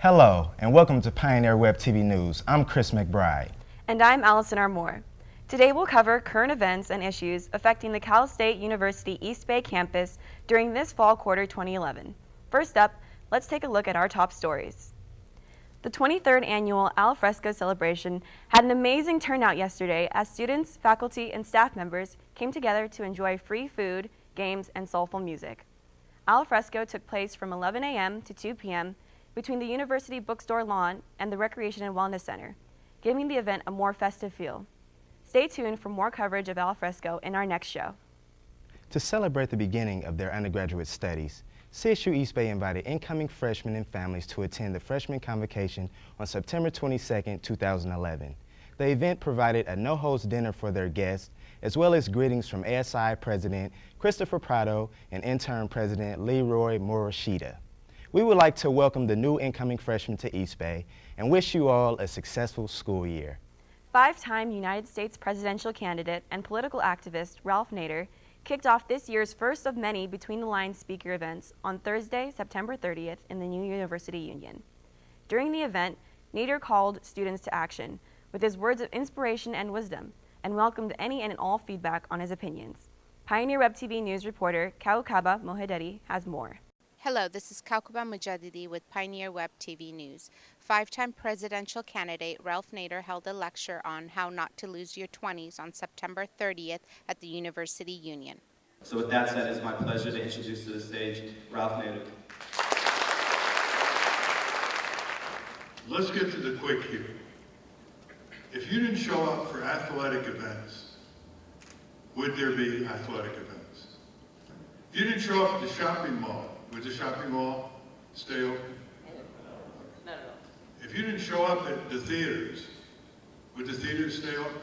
Hello, and welcome to Pioneer Web TV News. I'm Chris McBride. And I'm Allison Armour. Today we'll cover current events and issues affecting the Cal State University East Bay campus during this fall quarter 2011. First up, let's take a look at our top stories. The 23rd annual Al Fresco celebration had an amazing turnout yesterday as students, faculty, and staff members came together to enjoy free food, games, and soulful music. Al Fresco took place from 11 a.m. to 2 p.m. between the University Bookstore lawn and the Recreation and Wellness Center, giving the event a more festive feel. Stay tuned for more coverage of Al Fresco in our next show. To celebrate the beginning of their undergraduate studies, CSU East Bay invited incoming freshmen and families to attend the Freshman Convocation on September 22, 2011. The event provided a no-holds dinner for their guests, as well as greetings from ASI President Christopher Prado and Intern President Leroy Moroshita. We would like to welcome the new incoming freshmen to East Bay and wish you all a successful school year. Five-time United States presidential candidate and political activist Ralph Nader kicked off this year's first of many Between the Lines speaker events on Thursday, September 30th in the New University Union. During the event, Nader called students to action with his words of inspiration and wisdom and welcomed any and all feedback on his opinions. Pioneer Web TV News reporter Kaukaba Mohederi has more. Hello, this is Kaukuba Mujadidi with Pioneer Web TV News. Five-time presidential candidate Ralph Nader held a lecture on how not to lose your 20s on September 30th at the University Union. So with that said, it's my pleasure to introduce to the stage Ralph Nader. Let's get to the quick here. If you didn't show up for athletic events, would there be athletic events? If you didn't show up at the shopping mall, would the shopping mall stay open? No. If you didn't show up at the theaters, would the theaters stay open?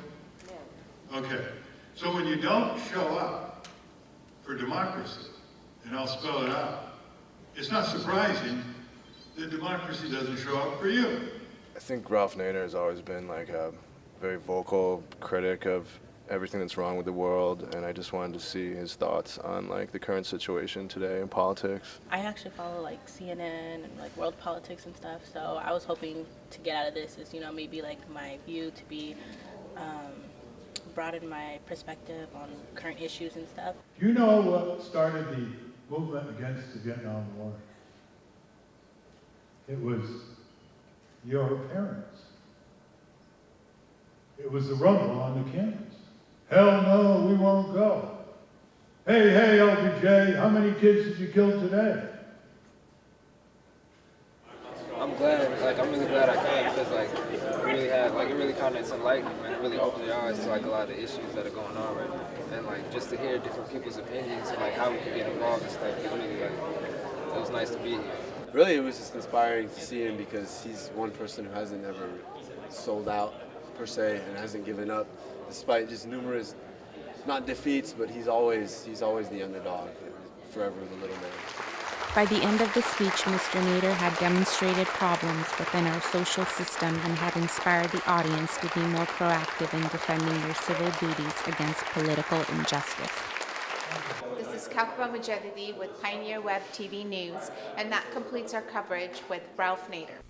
No. Okay. So when you don't show up for democracy, and I'll spell it out, it's not surprising that democracy doesn't show up for you. I think Ralph Nader has always been like a very vocal critic of everything that's wrong with the world, and I just wanted to see his thoughts on like the current situation today in politics. I actually follow like CNN and like world politics and stuff, so I was hoping to get out of this is, maybe like my view to be broaden my perspective on current issues and stuff. You know what started the movement against the Vietnam War? It was your parents. It was the rumble on the campus. Hell no, we won't go. Hey, LBJ, how many kids did you kill today? I'm really glad I came because it really kind of enlightened me, man. It really opened your eyes to like a lot of the issues that are going on right now. And like just to hear different people's opinions and like how we can get involved and stuff, it was nice to be here. Really, it was just inspiring to see him because he's one person who hasn't ever sold out per se and hasn't given up despite just numerous, not defeats, but he's always the underdog, forever the little man. By the end of the speech, Mr. Nader had demonstrated problems within our social system and had inspired the audience to be more proactive in defending their civil duties against political injustice. This is Kaukuba Mujadidi with Pioneer Web TV News, and that completes our coverage with Ralph Nader.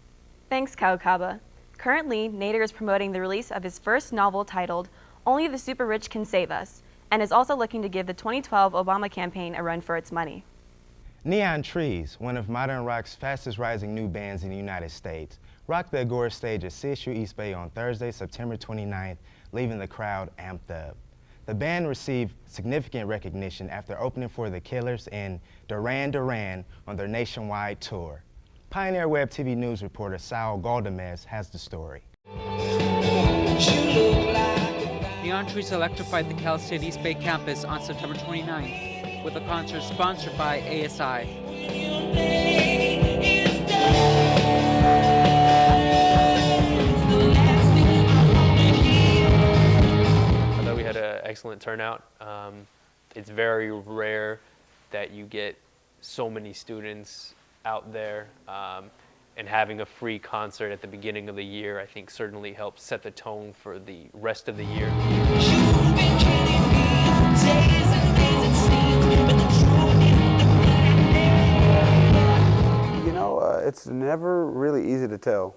Thanks, Kaukaba. Currently, Nader is promoting the release of his first novel titled Only the Super Rich Can Save Us, and is also looking to give the 2012 Obama campaign a run for its money. Neon Trees, one of modern rock's fastest rising new bands in the United States, rocked the Agora stage at CSU East Bay on Thursday, September 29th, leaving the crowd amped up. The band received significant recognition after opening for The Killers and Duran Duran on their nationwide tour. Pioneer Web TV News reporter Sal Galdamez has the story. Neon Trees electrified the Cal State East Bay campus on September 29th with a concert sponsored by ASI. Although we had an excellent turnout, it's very rare that you get so many students out there, and having a free concert at the beginning of the year, I think certainly helps set the tone for the rest of the year. It's never really easy to tell.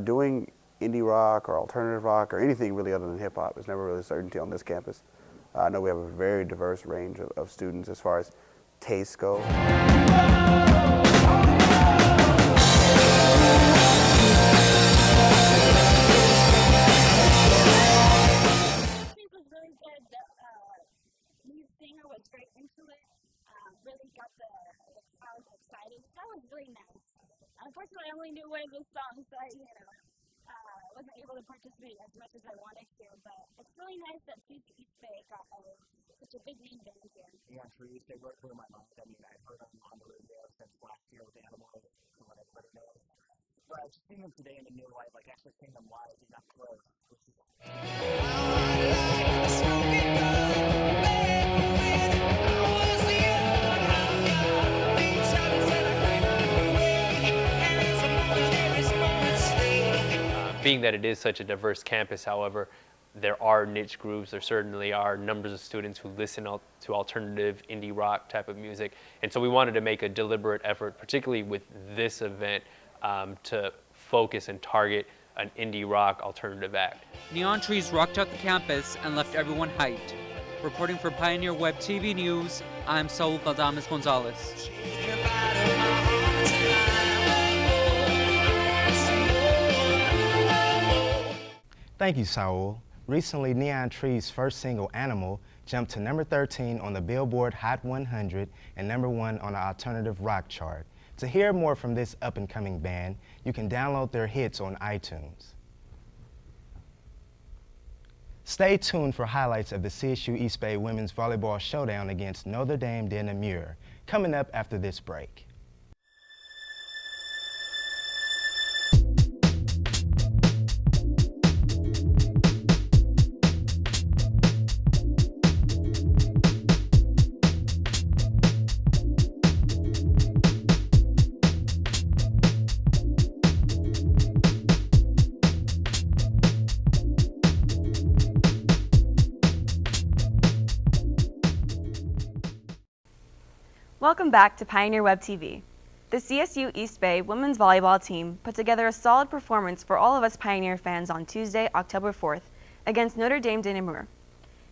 Doing indie rock or alternative rock or anything really other than hip hop is never really a certainty on this campus. I know we have a very diverse range of students as far as tastes go. Really got the crowd excited. That was really nice. Unfortunately, I only knew one of those songs, so I, wasn't able to participate as much as I wanted to. But it's really nice that CSU East Bay got such a big name band here. Yeah, trees, they were my mind. I mean, I've heard them on the radio since last year with Animals, from what everybody knows. But just seeing them today in a new light, like actually seeing them live and up close, which is Being that it is such a diverse campus, however, there are niche groups. There certainly are numbers of students who listen to alternative indie rock type of music. And so we wanted to make a deliberate effort, particularly with this event, to focus and target an indie rock alternative act. Neon trees rocked out the campus and left everyone hyped. Reporting for Pioneer Web TV News, I'm Saul Galdames Gonzalez. Thank you, Saul. Recently, Neon Trees' first single, Animal, jumped to number 13 on the Billboard Hot 100 and number 1 on the alternative rock chart. To hear more from this up-and-coming band, you can download their hits on iTunes. Stay tuned for highlights of the CSU East Bay Women's Volleyball Showdown against Notre Dame de Namur, coming up after this break. Welcome back to Pioneer Web TV. The CSU East Bay women's volleyball team put together a solid performance for all of us Pioneer fans on Tuesday, October 4th, against Notre Dame de Namur.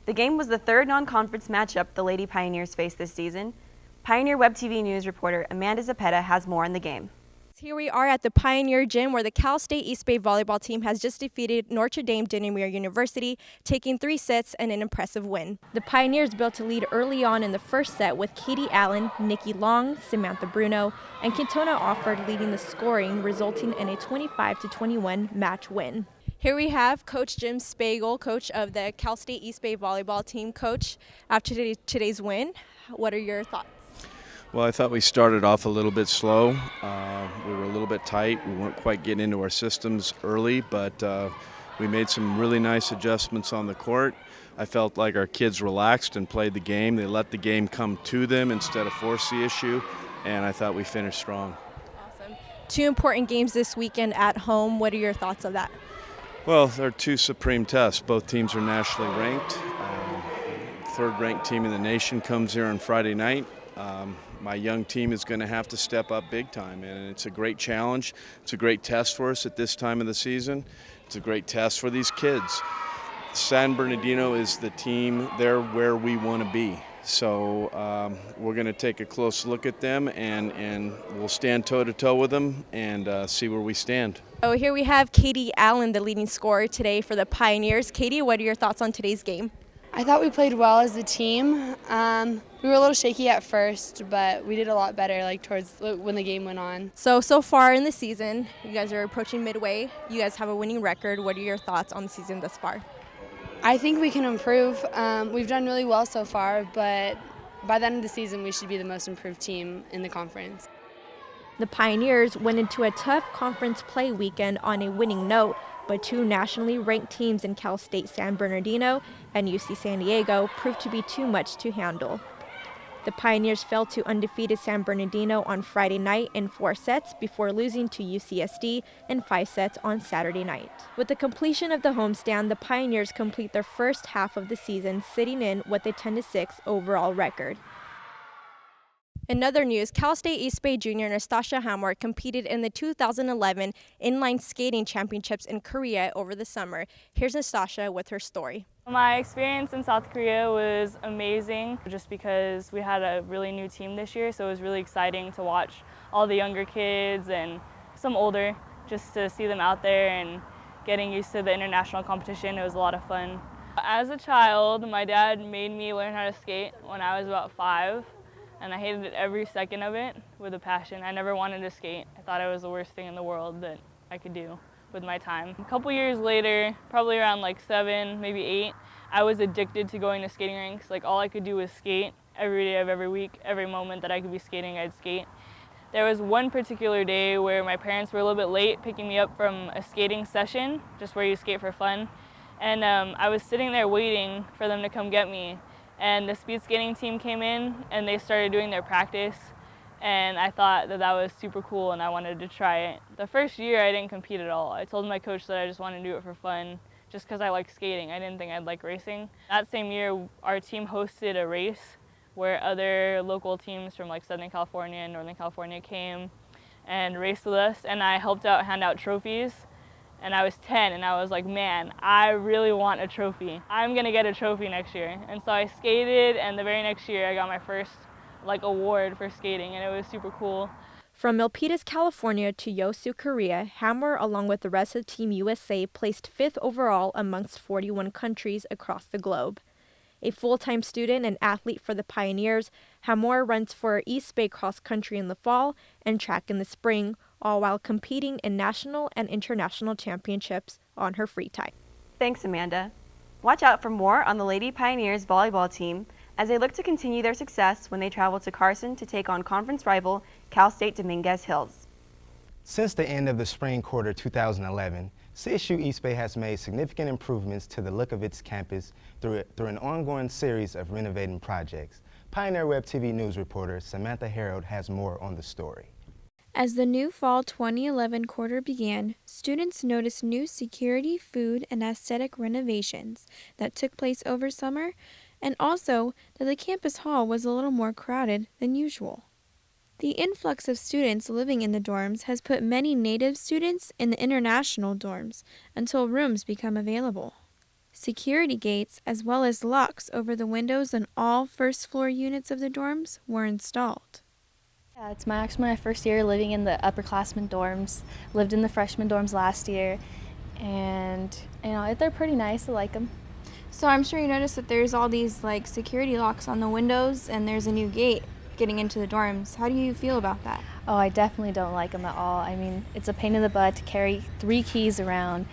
The game was the third non-conference matchup the Lady Pioneers faced this season. Pioneer Web TV News reporter Amanda Zapeta has more on the game. Here we are at the Pioneer Gym where the Cal State East Bay volleyball team has just defeated Notre Dame de Namur University, taking 3 sets and an impressive win. The Pioneers built a lead early on in the first set with Katie Allen, Nikki Long, Samantha Bruno, and Quintona Offord leading the scoring, resulting in a 25-21 match win. Here we have Coach Jim Spagel, coach of the Cal State East Bay volleyball team. Coach, after today's win, what are your thoughts? Well, I thought we started off a little bit slow. We were a little bit tight. We weren't quite getting into our systems early, but we made some really nice adjustments on the court. I felt like our kids relaxed and played the game. They let the game come to them instead of force the issue, and I thought we finished strong. Awesome. 2 important games this weekend at home. What are your thoughts of that? Well, they're 2 supreme tests. Both teams are nationally ranked. Third-ranked team in the nation comes here on Friday night. My young team is going to have to step up big time, and it's a great challenge. It's a great test for us at this time of the season. It's a great test for these kids. San Bernardino is the team. They're where we want to be. So we're going to take a close look at them, and we'll stand toe-to-toe with them and see where we stand. Oh, here we have Katie Allen, the leading scorer today for the Pioneers. Katie, what are your thoughts on today's game? I thought we played well as a team. We were a little shaky at first, but we did a lot better towards when the game went on. So far in the season, you guys are approaching midway. You guys have a winning record. What are your thoughts on the season thus far? I think we can improve. We've done really well so far, but by the end of the season, we should be the most improved team in the conference. The Pioneers went into a tough conference play weekend on a winning note, but 2 nationally ranked teams in Cal State San Bernardino and UC San Diego proved to be too much to handle. The Pioneers fell to undefeated San Bernardino on Friday night in 4 sets before losing to UCSD in 5 sets on Saturday night. With the completion of the homestand, the Pioneers complete their first half of the season sitting in with a 10-6 overall record. In other news, Cal State East Bay junior Nastasia Hammer competed in the 2011 Inline Skating Championships in Korea over the summer. Here's Nastasia with her story. My experience in South Korea was amazing just because we had a really new team this year, so it was really exciting to watch all the younger kids and some older, just to see them out there and getting used to the international competition. It was a lot of fun. As a child, my dad made me learn how to skate when I was about 5. And I hated every second of it with a passion. I never wanted to skate. I thought it was the worst thing in the world that I could do with my time. A couple years later, probably around like 7, maybe 8, I was addicted to going to skating rinks. Like all I could do was skate every day of every week. Every moment that I could be skating, I'd skate. There was one particular day where my parents were a little bit late picking me up from a skating session, just where you skate for fun. And I was sitting there waiting for them to come get me. And the speed skating team came in and they started doing their practice, and I thought that was super cool and I wanted to try it. The first year I didn't compete at all. I told my coach that I just wanted to do it for fun just because I like skating. I didn't think I'd like racing. That same year our team hosted a race where other local teams from like Southern California and Northern California came and raced with us, and I helped out hand out trophies. And I was 10 and I was like, man, I really want a trophy. I'm gonna get a trophy next year. And so I skated, and the very next year I got my first award for skating, and it was super cool. From Milpitas, California to Yeosu, Korea, Hammer, along with the rest of Team USA, placed 5th overall amongst 41 countries across the globe. A full-time student and athlete for the Pioneers, Hammer runs for East Bay Cross Country in the fall and track in the spring, all while competing in national and international championships on her free time. Thanks, Amanda. Watch out for more on the Lady Pioneers volleyball team as they look to continue their success when they travel to Carson to take on conference rival Cal State Dominguez Hills. Since the end of the spring quarter 2011, CSU East Bay has made significant improvements to the look of its campus through an ongoing series of renovating projects. Pioneer Web TV News reporter Samantha Harold has more on the story. As the new fall 2011 quarter began, students noticed new security, food, and aesthetic renovations that took place over summer, and also that the campus hall was a little more crowded than usual. The influx of students living in the dorms has put many native students in the international dorms until rooms become available. Security gates, as well as locks over the windows in all first-floor units of the dorms, were installed. Yeah, it's actually my first year living in the upperclassmen dorms. Lived in the freshman dorms last year, and they're pretty nice. I like them. So I'm sure you noticed that there's all these security locks on the windows, and there's a new gate getting into the dorms. How do you feel about that? Oh, I definitely don't like them at all. I mean, it's a pain in the butt to carry 3 keys around.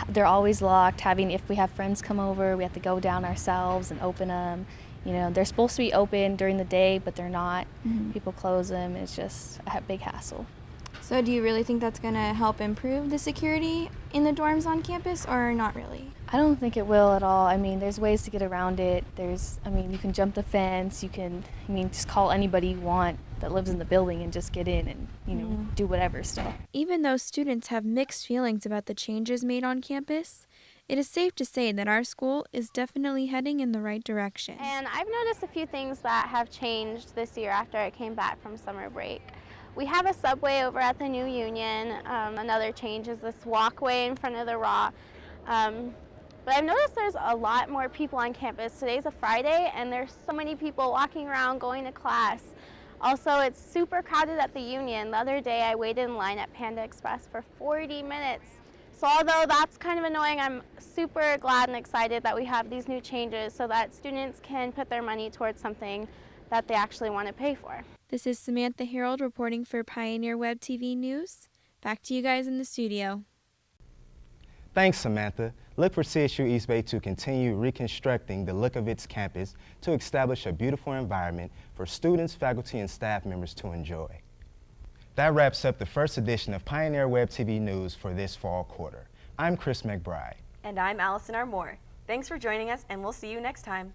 They're always locked. If we have friends come over, we have to go down ourselves and open them. They're supposed to be open during the day, but they're not. Mm-hmm. People close them. It's just a big hassle. So do you really think that's going to help improve the security in the dorms on campus, or not really? I don't think it will at all. I mean, there's ways to get around it. You can jump the fence. You can, just call anybody you want that lives in the building and just get in and, do whatever stuff. Even though students have mixed feelings about the changes made on campus, it is safe to say that our school is definitely heading in the right direction. And I've noticed a few things that have changed this year after I came back from summer break. We have a subway over at the New Union. Another change is this walkway in front of the RA. But I've noticed there's a lot more people on campus. Today's a Friday, and there's so many people walking around going to class. Also, it's super crowded at the Union. The other day I waited in line at Panda Express for 40 minutes. So although that's kind of annoying, I'm super glad and excited that we have these new changes so that students can put their money towards something that they actually want to pay for. This is Samantha Harold reporting for Pioneer Web TV News. Back to you guys in the studio. Thanks, Samantha. Look for CSU East Bay to continue reconstructing the look of its campus to establish a beautiful environment for students, faculty, and staff members to enjoy. That wraps up the first edition of Pioneer Web TV News for this fall quarter. I'm Chris McBride. And I'm Allison R. Moore. Thanks for joining us, and we'll see you next time.